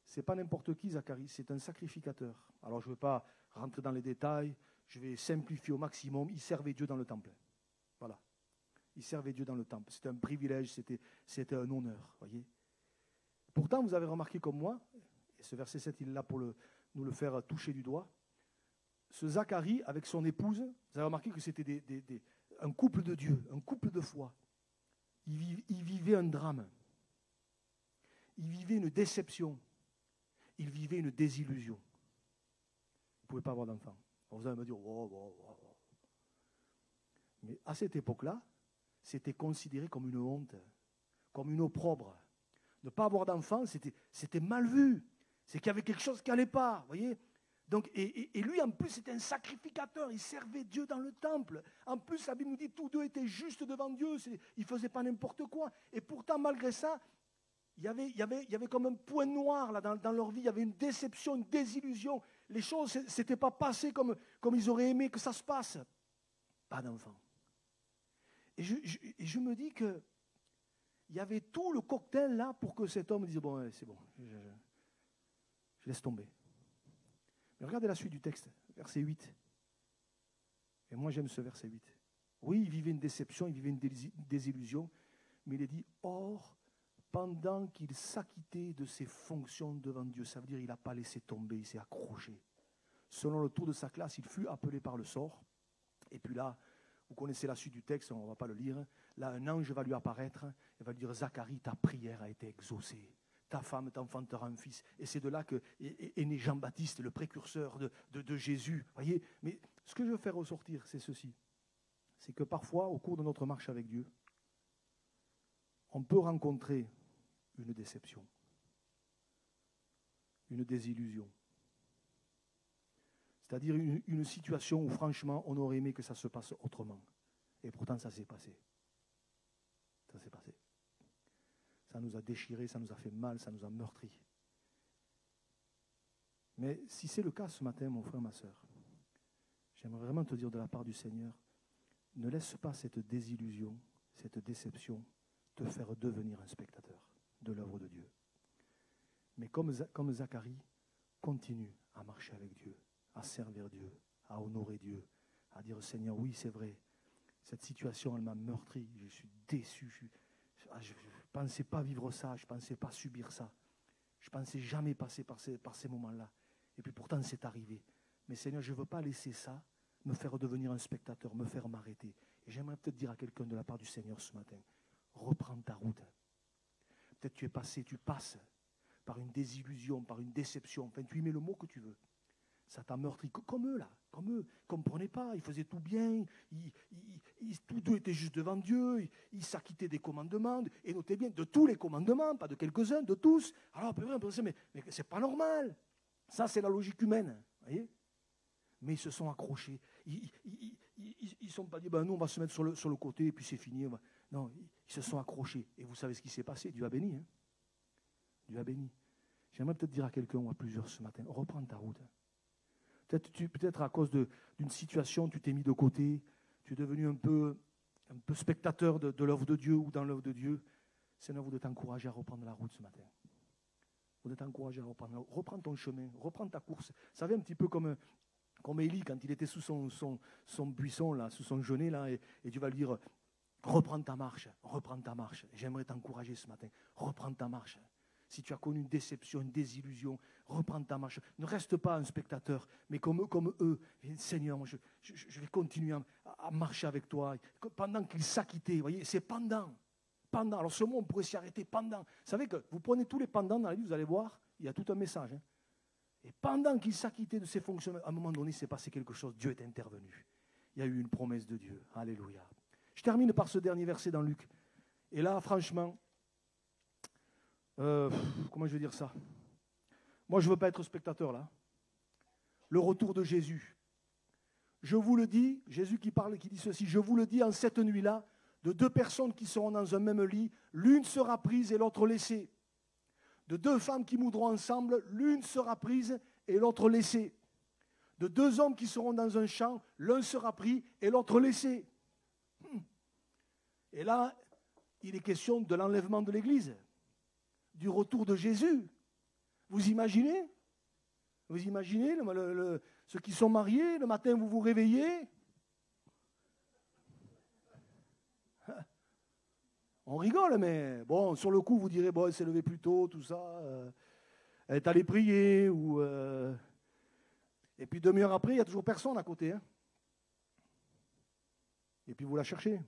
ce n'est pas n'importe qui, Zacharie, c'est un sacrificateur. Alors je ne vais pas rentrer dans les détails, je vais simplifier au maximum. Il servait Dieu dans le temple. Voilà. Il servait Dieu dans le temple. C'était un privilège, c'était un honneur. Voyez. Pourtant, vous avez remarqué comme moi, et ce verset 7, il est là pour nous le faire toucher du doigt, ce Zacharie, avec son épouse, vous avez remarqué que c'était un couple de Dieu, un couple de foi. Il vivait un drame. Il vivait une déception. Il vivait une désillusion. Il ne pouvait pas avoir d'enfant. Vous allez me dire, oh. Mais à cette époque-là, c'était considéré comme une honte, comme une opprobre. Ne pas avoir d'enfant, c'était mal vu. C'est qu'il y avait quelque chose qui n'allait pas, voyez. Donc, et lui, en plus, c'était un sacrificateur. Il servait Dieu dans le temple. En plus, la Bible nous dit tous deux étaient justes devant Dieu. Ils ne faisaient pas n'importe quoi. Et pourtant, malgré ça, il y avait comme un point noir là, dans leur vie. Il y avait une déception, une désillusion. Les choses ne s'étaient pas passées comme ils auraient aimé que ça se passe. Pas d'enfant. Et je me dis qu'il y avait tout le cocktail là pour que cet homme dise, bon, allez, c'est bon, je laisse tomber. Mais regardez la suite du texte, verset 8. Et moi, j'aime ce verset 8. Oui, il vivait une déception, il vivait une désillusion, mais il est dit, or, pendant qu'il s'acquittait de ses fonctions devant Dieu, ça veut dire qu'il n'a pas laissé tomber, il s'est accroché. Selon le tour de sa classe, il fut appelé par le sort. Et puis là, vous connaissez la suite du texte, on ne va pas le lire. Là, un ange va lui apparaître et va lui dire, Zacharie, ta prière a été exaucée. Ta femme t'enfantera un fils. Et c'est de là qu'est né Jean-Baptiste, le précurseur de Jésus. Voyez. Mais ce que je veux faire ressortir, c'est ceci. C'est que parfois, au cours de notre marche avec Dieu, on peut rencontrer une déception, une désillusion. C'est-à-dire une situation où, franchement, on aurait aimé que ça se passe autrement. Et pourtant, ça s'est passé. Ça s'est passé. Ça nous a déchirés, ça nous a fait mal, ça nous a meurtris. Mais si c'est le cas ce matin, mon frère, ma sœur, j'aimerais vraiment te dire de la part du Seigneur, ne laisse pas cette désillusion, cette déception, te faire devenir un spectateur de l'œuvre de Dieu. Mais comme Zacharie, continue à marcher avec Dieu, à servir Dieu, à honorer Dieu, à dire Seigneur, oui, c'est vrai, cette situation, elle m'a meurtri, je suis déçu, je ne pensais pas vivre ça, je ne pensais pas subir ça, je ne pensais jamais passer par ces moments-là. Et puis pourtant, c'est arrivé. Mais Seigneur, je ne veux pas laisser ça me faire devenir un spectateur, me faire m'arrêter. Et j'aimerais peut-être dire à quelqu'un de la part du Seigneur ce matin, reprends ta route. Peut-être tu passes par une désillusion, par une déception, enfin tu y mets le mot que tu veux. Ça t'a meurtri, comme eux là, comme eux. Ils ne comprenaient pas, ils faisaient tout bien, tous deux étaient juste devant Dieu, ils s'acquittaient des commandements, et notez bien, de tous les commandements, pas de quelques-uns, de tous. Alors on peut penser, mais c'est pas normal. Ça c'est la logique humaine, voyez. Mais ils se sont accrochés. Ils ne sont pas dit, nous on va se mettre sur le côté et puis c'est fini. Non, ils se sont accrochés. Et vous savez ce qui s'est passé, Dieu a béni. Hein. Dieu a béni. J'aimerais peut-être dire à quelqu'un ou à plusieurs ce matin, reprends ta route. Peut-être à cause d'une situation, tu t'es mis de côté, tu es devenu un peu spectateur de l'œuvre de Dieu ou dans l'œuvre de Dieu. Seigneur, vous de t'encourager à reprendre la route ce matin. Vous de t'encourager à reprends ton chemin, reprends ta course. Vous savez, un petit peu comme Élie, quand il était sous son buisson, là, sous son genêt, là, et Dieu va lui dire, reprends ta marche. J'aimerais t'encourager ce matin, reprends ta marche. Si tu as connu une déception, une désillusion, reprends ta marche. Ne reste pas un spectateur, mais comme eux. Seigneur, moi, je vais continuer à marcher avec toi. Pendant qu'ils s'acquittaient, vous voyez, c'est pendant. Alors ce mot, on pourrait s'y arrêter, pendant. Vous savez que vous prenez tous les pendants dans la Bible, vous allez voir, il y a tout un message. Hein. Et pendant qu'il s'acquittait de ses fonctions, à un moment donné, il s'est passé quelque chose. Dieu est intervenu. Il y a eu une promesse de Dieu. Alléluia. Je termine par ce dernier verset dans Luc. Et là, franchement, comment je vais dire ça? Moi, je ne veux pas être spectateur là. Le retour de Jésus. Je vous le dis, Jésus qui parle et qui dit ceci, je vous le dis en cette nuit-là, de deux personnes qui seront dans un même lit, l'une sera prise et l'autre laissée. De deux femmes qui moudront ensemble, l'une sera prise et l'autre laissée. De deux hommes qui seront dans un champ, l'un sera pris et l'autre laissé. Et là, il est question de l'enlèvement de l'Église, du retour de Jésus. Vous imaginez? Vous imaginez ceux qui sont mariés, le matin vous vous réveillez, on rigole, mais bon, sur le coup, vous direz, bon, elle s'est levée plus tôt, tout ça, elle est allée prier, et puis demi-heure après, il n'y a toujours personne à côté. Hein. Et puis vous la cherchez.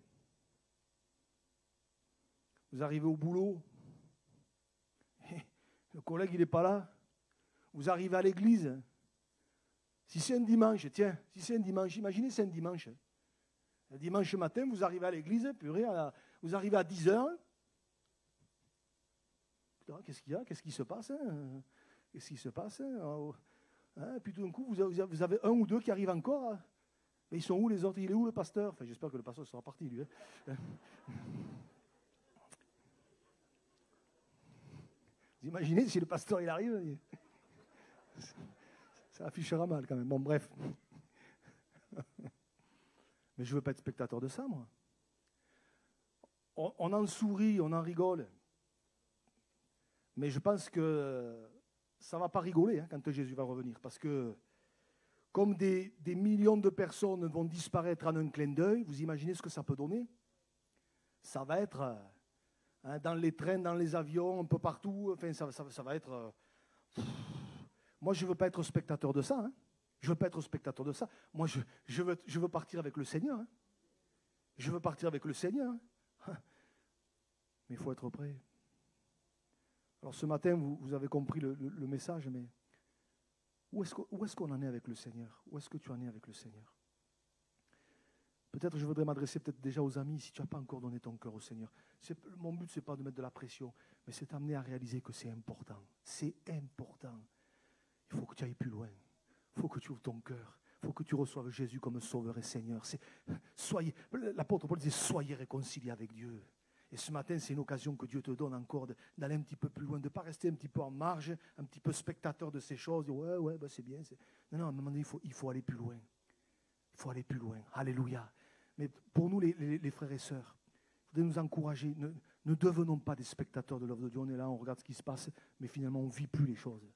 Vous arrivez au boulot, le collègue, il n'est pas là. Vous arrivez à l'église. Si c'est un dimanche, imaginez c'est un dimanche. Le dimanche matin, vous arrivez à l'église, purée, vous arrivez à 10h. Qu'est-ce qu'il y a? Qu'est-ce qui se passe? Qu'est-ce qui se passe? Hein? Puis tout d'un coup, vous avez un ou deux qui arrivent encore. Mais ils sont où les autres? Il est où le pasteur? Enfin, j'espère que le pasteur sera parti, lui. Hein. Vous imaginez si le pasteur il arrive? Ça affichera mal quand même. Bon, bref. Mais je ne veux pas être spectateur de ça, moi. On en sourit, on en rigole. Mais je pense que ça ne va pas rigoler hein, quand Jésus va revenir. Parce que comme des millions de personnes vont disparaître en un clin d'œil, vous imaginez ce que ça peut donner? Ça va être dans les trains, dans les avions, un peu partout, enfin, ça va être... Moi, je ne veux pas être spectateur de ça. Hein. Je ne veux pas être spectateur de ça. Moi, je veux partir avec le Seigneur. Hein. Je veux partir avec le Seigneur. Hein. Mais il faut être prêt. Alors ce matin, vous avez compris le message, mais où est-ce qu'on en est avec le Seigneur? Où est-ce que tu en es avec le Seigneur? Peut-être je voudrais m'adresser peut-être déjà aux amis, si tu n'as pas encore donné ton cœur au Seigneur. Mon but, ce n'est pas de mettre de la pression, mais c'est t'amener à réaliser que c'est important. C'est important. Il faut que tu ailles plus loin. Il faut que tu ouvres ton cœur. Il faut que tu reçoives Jésus comme Sauveur et Seigneur. L'apôtre Paul disait, soyez réconciliés avec Dieu. Et ce matin, c'est une occasion que Dieu te donne encore d'aller un petit peu plus loin, de ne pas rester un petit peu en marge, un petit peu spectateur de ces choses. Dire, ouais, bah c'est bien. Non, à un moment donné, il faut aller plus loin. Il faut aller plus loin. Alléluia. Mais pour nous, les frères et sœurs, il faudrait nous encourager. Ne devenons pas des spectateurs de l'œuvre de Dieu. On est là, on regarde ce qui se passe, mais finalement, on ne vit plus les choses.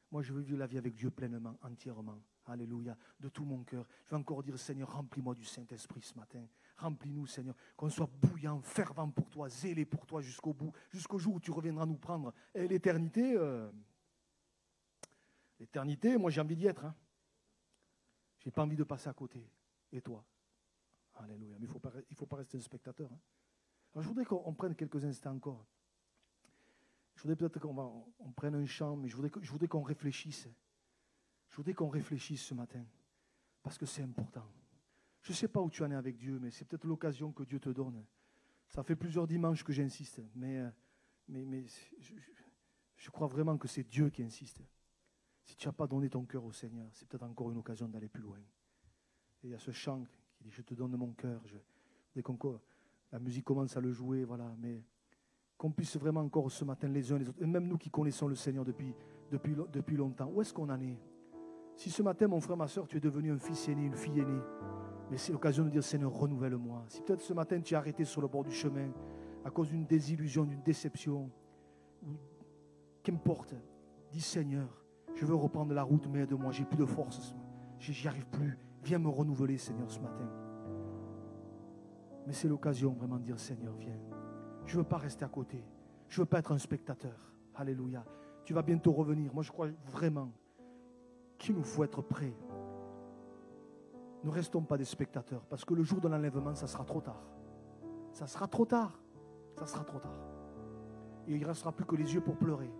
Moi, je veux vivre la vie avec Dieu pleinement, entièrement. Alléluia. De tout mon cœur. Je vais encore dire, Seigneur, remplis-moi du Saint-Esprit ce matin. Remplis-nous, Seigneur. Qu'on soit bouillant, fervent pour toi, zélé pour toi jusqu'au bout, jusqu'au jour où tu reviendras nous prendre. Et l'éternité, moi, j'ai envie d'y être. Hein. Je n'ai pas envie de passer à côté. Et toi? Alléluia. Mais il ne faut pas rester un spectateur. Hein. Alors, je voudrais qu'on prenne quelques instants encore. Je voudrais peut-être qu'on prenne un chant, mais je voudrais qu'on réfléchisse. Je voudrais qu'on réfléchisse ce matin, parce que c'est important. Je ne sais pas où tu en es avec Dieu, mais c'est peut-être l'occasion que Dieu te donne. Ça fait plusieurs dimanches que j'insiste, mais je crois vraiment que c'est Dieu qui insiste. Si tu n'as pas donné ton cœur au Seigneur, c'est peut-être encore une occasion d'aller plus loin. Et il y a ce chant qui dit « Je te donne mon cœur ». Dès qu'on la musique commence à le jouer, voilà, mais qu'on puisse vraiment encore ce matin les uns les autres, et même nous qui connaissons le Seigneur depuis longtemps, où est-ce qu'on en est? Si ce matin, mon frère, ma soeur, tu es devenu un fils aîné, une fille aînée, mais c'est l'occasion de dire, Seigneur, renouvelle-moi. Si peut-être ce matin, tu es arrêté sur le bord du chemin à cause d'une désillusion, d'une déception, ou qu'importe, dis, Seigneur, je veux reprendre la route, mais aide-moi, j'ai plus de force, j'y arrive plus. Viens me renouveler, Seigneur, ce matin. Mais c'est l'occasion vraiment de dire, Seigneur, viens. Je ne veux pas rester à côté. Je ne veux pas être un spectateur. Alléluia. Tu vas bientôt revenir. Moi, je crois vraiment qu'il nous faut être prêts. Ne restons pas des spectateurs, parce que le jour de l'enlèvement, ça sera trop tard. Ça sera trop tard. Ça sera trop tard. Et il ne restera plus que les yeux pour pleurer.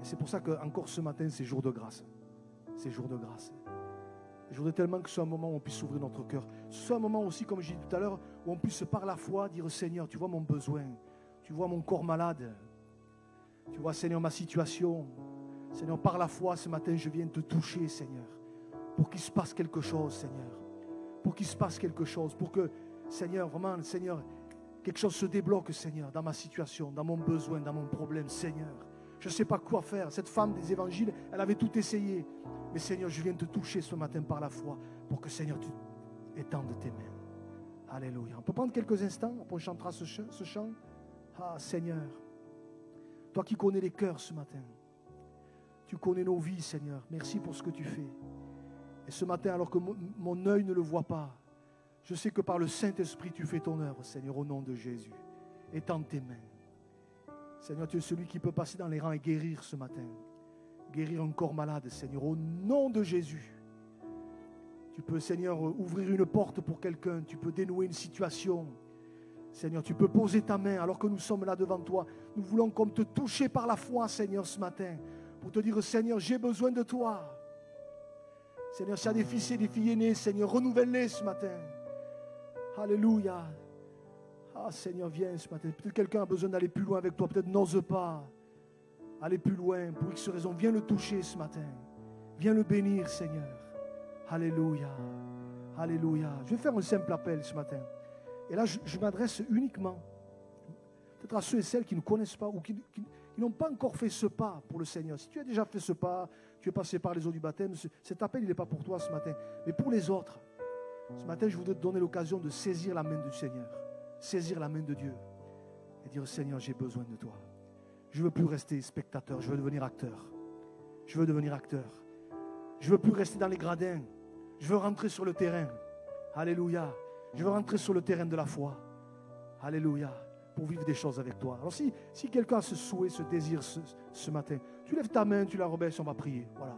Et c'est pour ça qu'encore ce matin, c'est jour de grâce. C'est jour de grâce. Je voudrais tellement que ce soit un moment où on puisse ouvrir notre cœur. Ce soit un moment aussi, comme j'ai dit tout à l'heure, où on puisse par la foi dire, Seigneur, tu vois mon besoin. Tu vois mon corps malade. Tu vois, Seigneur, ma situation. Seigneur, par la foi, ce matin, je viens te toucher, Seigneur. Pour qu'il se passe quelque chose, Seigneur. Pour qu'il se passe quelque chose. Pour que, Seigneur, vraiment, Seigneur, quelque chose se débloque, Seigneur, dans ma situation, dans mon besoin, dans mon problème, Seigneur. Je ne sais pas quoi faire. Cette femme des évangiles, elle avait tout essayé. Mais Seigneur, je viens te toucher ce matin par la foi pour que, Seigneur, tu étendes tes mains. Alléluia. On peut prendre quelques instants, après on chantera ce chant. Ah, Seigneur, toi qui connais les cœurs ce matin, tu connais nos vies, Seigneur. Merci pour ce que tu fais. Et ce matin, alors que mon œil ne le voit pas, je sais que par le Saint-Esprit, tu fais ton œuvre, Seigneur, au nom de Jésus. Étends tes mains. Seigneur, tu es celui qui peut passer dans les rangs et guérir ce matin. Guérir un corps malade, Seigneur, au nom de Jésus. Tu peux, Seigneur, ouvrir une porte pour quelqu'un. Tu peux dénouer une situation. Seigneur, tu peux poser ta main alors que nous sommes là devant toi. Nous voulons comme te toucher par la foi, Seigneur, ce matin. Pour te dire, Seigneur, j'ai besoin de toi. Seigneur, s'il y a des fils et des filles aînés, Seigneur, renouvelle-les ce matin. Alléluia. Ah, Seigneur, viens ce matin. Peut-être quelqu'un a besoin d'aller plus loin avec toi. Peut-être n'ose pas aller plus loin. Pour X raison, viens le toucher ce matin. Viens le bénir, Seigneur. Alléluia. Alléluia. Je vais faire un simple appel ce matin. Et là, je m'adresse uniquement peut-être à ceux et celles qui ne connaissent pas ou qui n'ont pas encore fait ce pas pour le Seigneur. Si tu as déjà fait ce pas, tu es passé par les eaux du baptême, cet appel, il n'est pas pour toi ce matin. Mais pour les autres, ce matin, je voudrais te donner l'occasion de saisir la main du Seigneur. Saisir la main de Dieu. Et dire, Seigneur, j'ai besoin de toi. Je ne veux plus rester spectateur, je veux devenir acteur. Je veux devenir acteur. Je ne veux plus rester dans les gradins. Je veux rentrer sur le terrain. Alléluia. Je veux rentrer sur le terrain de la foi. Alléluia. Pour vivre des choses avec toi. Alors si quelqu'un a ce souhait, ce désir ce matin, tu lèves ta main, tu la rebaisses, on va prier. Voilà.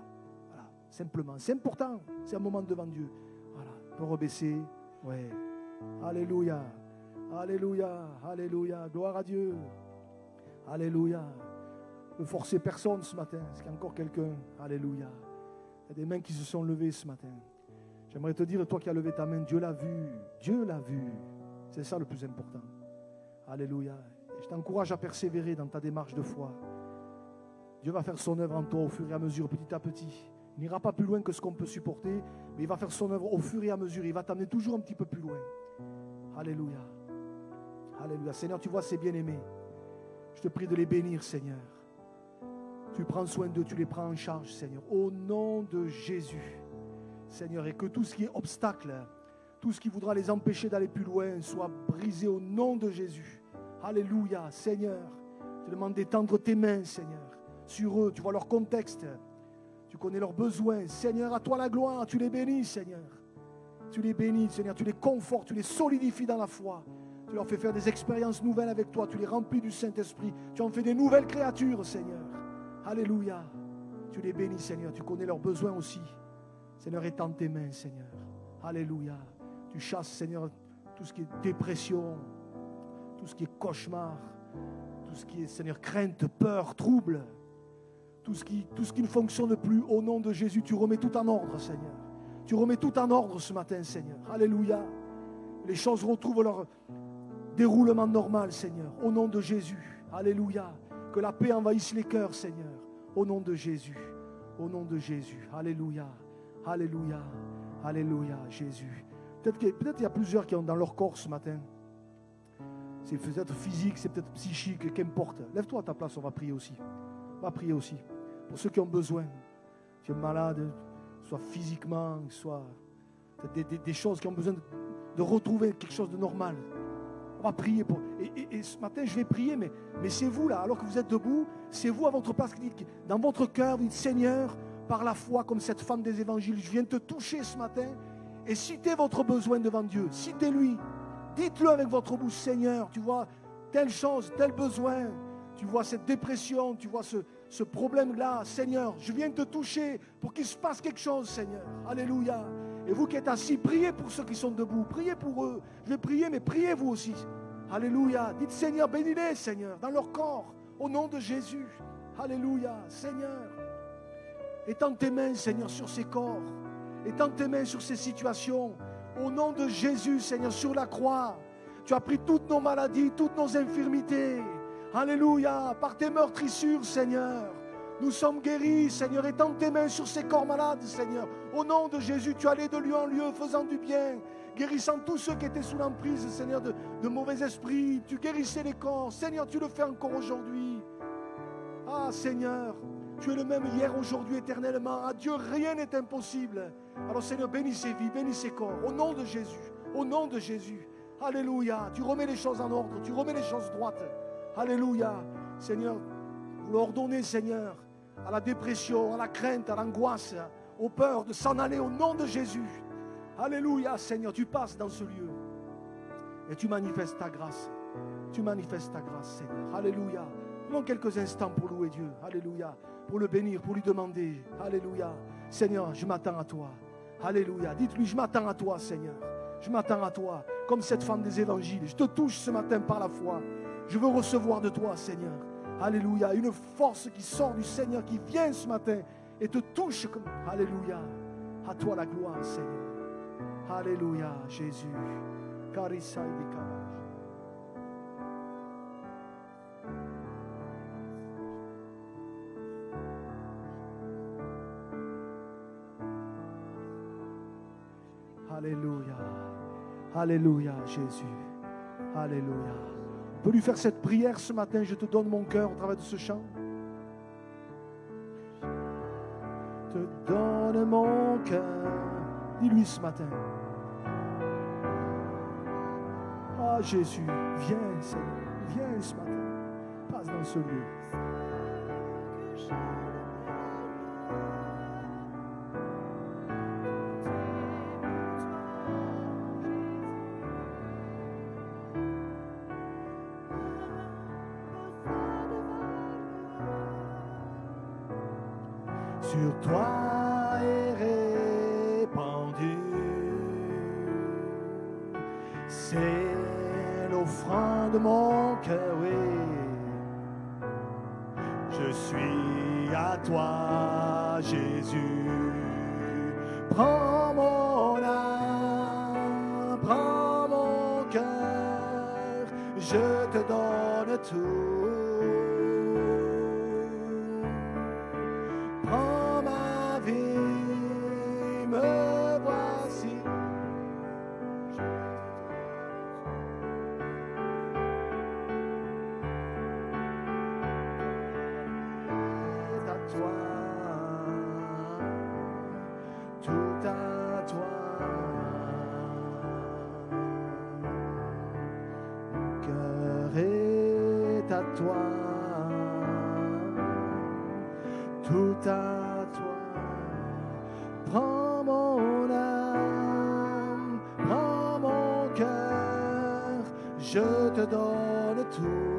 Simplement. C'est important. C'est un moment devant Dieu. Voilà. On peut rebaisser. Ouais. Alléluia. Alléluia. Alléluia. Gloire à Dieu. Alléluia. Ne forcez personne ce matin. Est-ce qu'il y a encore quelqu'un? Alléluia. Il y a des mains qui se sont levées ce matin. J'aimerais te dire, toi qui as levé ta main, Dieu l'a vu. Dieu l'a vu. C'est ça le plus important. Alléluia. Et je t'encourage à persévérer dans ta démarche de foi. Dieu va faire son œuvre en toi au fur et à mesure, petit à petit. Il n'ira pas plus loin que ce qu'on peut supporter, mais il va faire son œuvre au fur et à mesure. Il va t'amener toujours un petit peu plus loin. Alléluia. Alléluia. Seigneur, tu vois ces bien-aimés. Je te prie de les bénir, Seigneur. Tu prends soin d'eux, tu les prends en charge, Seigneur. Au nom de Jésus, Seigneur, et que tout ce qui est obstacle, tout ce qui voudra les empêcher d'aller plus loin, soit brisé au nom de Jésus. Alléluia, Seigneur. Je te demande d'étendre tes mains, Seigneur, sur eux. Tu vois leur contexte. Tu connais leurs besoins. Seigneur, à toi la gloire. Tu les bénis, Seigneur. Tu les bénis, Seigneur. Tu les confortes, tu les solidifies dans la foi. Tu leur fais faire des expériences nouvelles avec toi. Tu les remplis du Saint-Esprit. Tu en fais des nouvelles créatures, Seigneur. Alléluia. Tu les bénis, Seigneur. Tu connais leurs besoins aussi. Seigneur, étends tes mains, Seigneur. Alléluia. Tu chasses, Seigneur, tout ce qui est dépression, tout ce qui est cauchemar, tout ce qui est, Seigneur, crainte, peur, trouble, tout ce qui ne fonctionne plus. Au nom de Jésus, tu remets tout en ordre, Seigneur. Tu remets tout en ordre ce matin, Seigneur. Alléluia. Les choses retrouvent leur déroulement normal, Seigneur. Au nom de Jésus. Alléluia. Que la paix envahisse les cœurs, Seigneur. Au nom de Jésus. Au nom de Jésus. Alléluia. Alléluia. Alléluia, Jésus. Peut-être qu'il y a plusieurs qui ont dans leur corps ce matin. C'est peut-être physique, c'est peut-être psychique, qu'importe. Lève-toi à ta place, on va prier aussi. On va prier aussi. Pour ceux qui ont besoin. Tu es malade, soit physiquement, soit des choses qui ont besoin de retrouver quelque chose de normal. On va prier pour. Et ce matin, je vais prier, mais c'est vous là, alors que vous êtes debout, c'est vous à votre place qui dites, dans votre cœur, vous dites, Seigneur, par la foi, comme cette femme des évangiles, je viens te toucher ce matin. Et citez votre besoin devant Dieu. Citez-lui. Dites-le avec votre bouche, Seigneur, tu vois, telle chose, tel besoin. Tu vois cette dépression, tu vois ce problème-là. Seigneur, je viens te toucher pour qu'il se passe quelque chose, Seigneur. Alléluia. Et vous qui êtes assis, priez pour ceux qui sont debout. Priez pour eux. Je vais prier, mais priez vous aussi. Alléluia. Dites, Seigneur, bénis-les, Seigneur, dans leur corps, au nom de Jésus. Alléluia. Seigneur, étends tes mains, Seigneur, sur ces corps. Étends tes mains sur ces situations. Au nom de Jésus, Seigneur, sur la croix. Tu as pris toutes nos maladies, toutes nos infirmités. Alléluia. Par tes meurtrissures, Seigneur. Nous sommes guéris, Seigneur. Étends tes mains sur ces corps malades, Seigneur. Au nom de Jésus, tu allais de lieu en lieu, faisant du bien. Guérissant tous ceux qui étaient sous l'emprise, Seigneur, de mauvais esprits. Tu guérissais les corps. Seigneur, tu le fais encore aujourd'hui. Ah, Seigneur. Tu es le même hier, aujourd'hui, éternellement. À Dieu, rien n'est impossible. Alors, Seigneur, bénis ces vies, bénis ces corps. Au nom de Jésus. Au nom de Jésus. Alléluia. Tu remets les choses en ordre. Tu remets les choses droites. Alléluia. Seigneur, vous leur donnez, Seigneur, à la dépression, à la crainte, à l'angoisse, aux peurs de s'en aller au nom de Jésus. Alléluia, Seigneur. Tu passes dans ce lieu. Et tu manifestes ta grâce. Tu manifestes ta grâce, Seigneur. Alléluia. Prenons quelques instants pour louer Dieu. Alléluia. Pour le bénir, pour lui demander. Alléluia. Seigneur, je m'attends à toi. Alléluia. Dites-lui, je m'attends à toi, Seigneur. Je m'attends à toi. Comme cette femme des évangiles. Je te touche ce matin par la foi. Je veux recevoir de toi, Seigneur. Alléluia. Une force qui sort du Seigneur, qui vient ce matin et te touche. Alléluia. À toi la gloire, Seigneur. Alléluia, Jésus. Carissa et décalage. Alléluia. Alléluia, Jésus. Alléluia. On peut lui faire cette prière ce matin. Je te donne mon cœur au travers de ce chant. Je te donne mon cœur. Dis-lui ce matin. Ah, Jésus, viens, Seigneur. Viens ce matin. Passe dans ce lieu. sur toi est répandu. C'est l'offrande de mon cœur, oui. Je suis à toi, Jésus. Prends mon âme, prends mon cœur, je te donne tout. Prends ma vie, me voici. C'est à toi. Tout à toi, mon cœur est à toi, tout à toi. Prends mon âme, prends mon cœur, je te donne tout.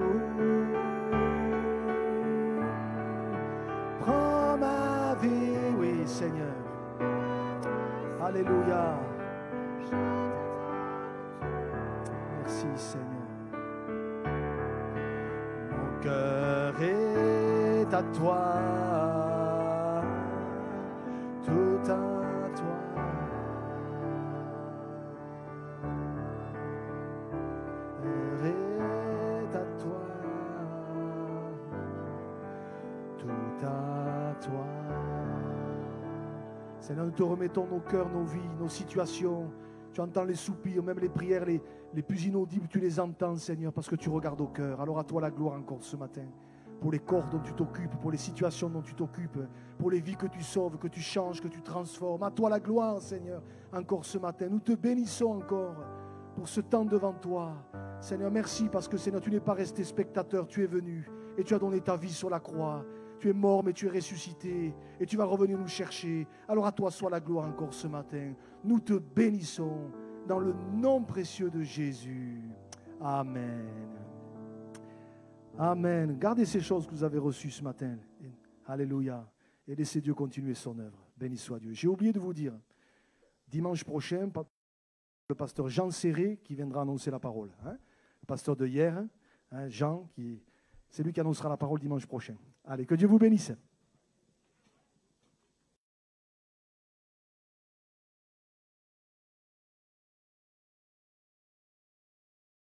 Prends ma vie, oui Seigneur. Alléluia. Merci Seigneur. Mon cœur est à toi, tout à toi. Mon cœur est à toi, tout à toi. Seigneur, nous te remettons nos cœurs, nos vies, nos situations. Tu entends les soupirs, même les prières les plus inaudibles, tu les entends, Seigneur, parce que tu regardes au cœur. Alors à toi la gloire encore ce matin, pour les corps dont tu t'occupes, pour les situations dont tu t'occupes, pour les vies que tu sauves, que tu changes, que tu transformes. À toi la gloire, Seigneur, encore ce matin. Nous te bénissons encore pour ce temps devant toi. Seigneur, merci parce que, Seigneur, tu n'es pas resté spectateur, tu es venu et tu as donné ta vie sur la croix. Tu es mort, mais tu es ressuscité et tu vas revenir nous chercher. Alors à toi soit la gloire encore ce matin. Nous te bénissons dans le nom précieux de Jésus. Amen. Amen. Gardez ces choses que vous avez reçues ce matin. Alléluia. Et laissez Dieu continuer son œuvre. Béni soit Dieu. J'ai oublié de vous dire, dimanche prochain, le pasteur Jean Serré qui viendra annoncer la parole. Le pasteur de hier, Jean, c'est lui qui annoncera la parole dimanche prochain. Allez, que Dieu vous bénisse.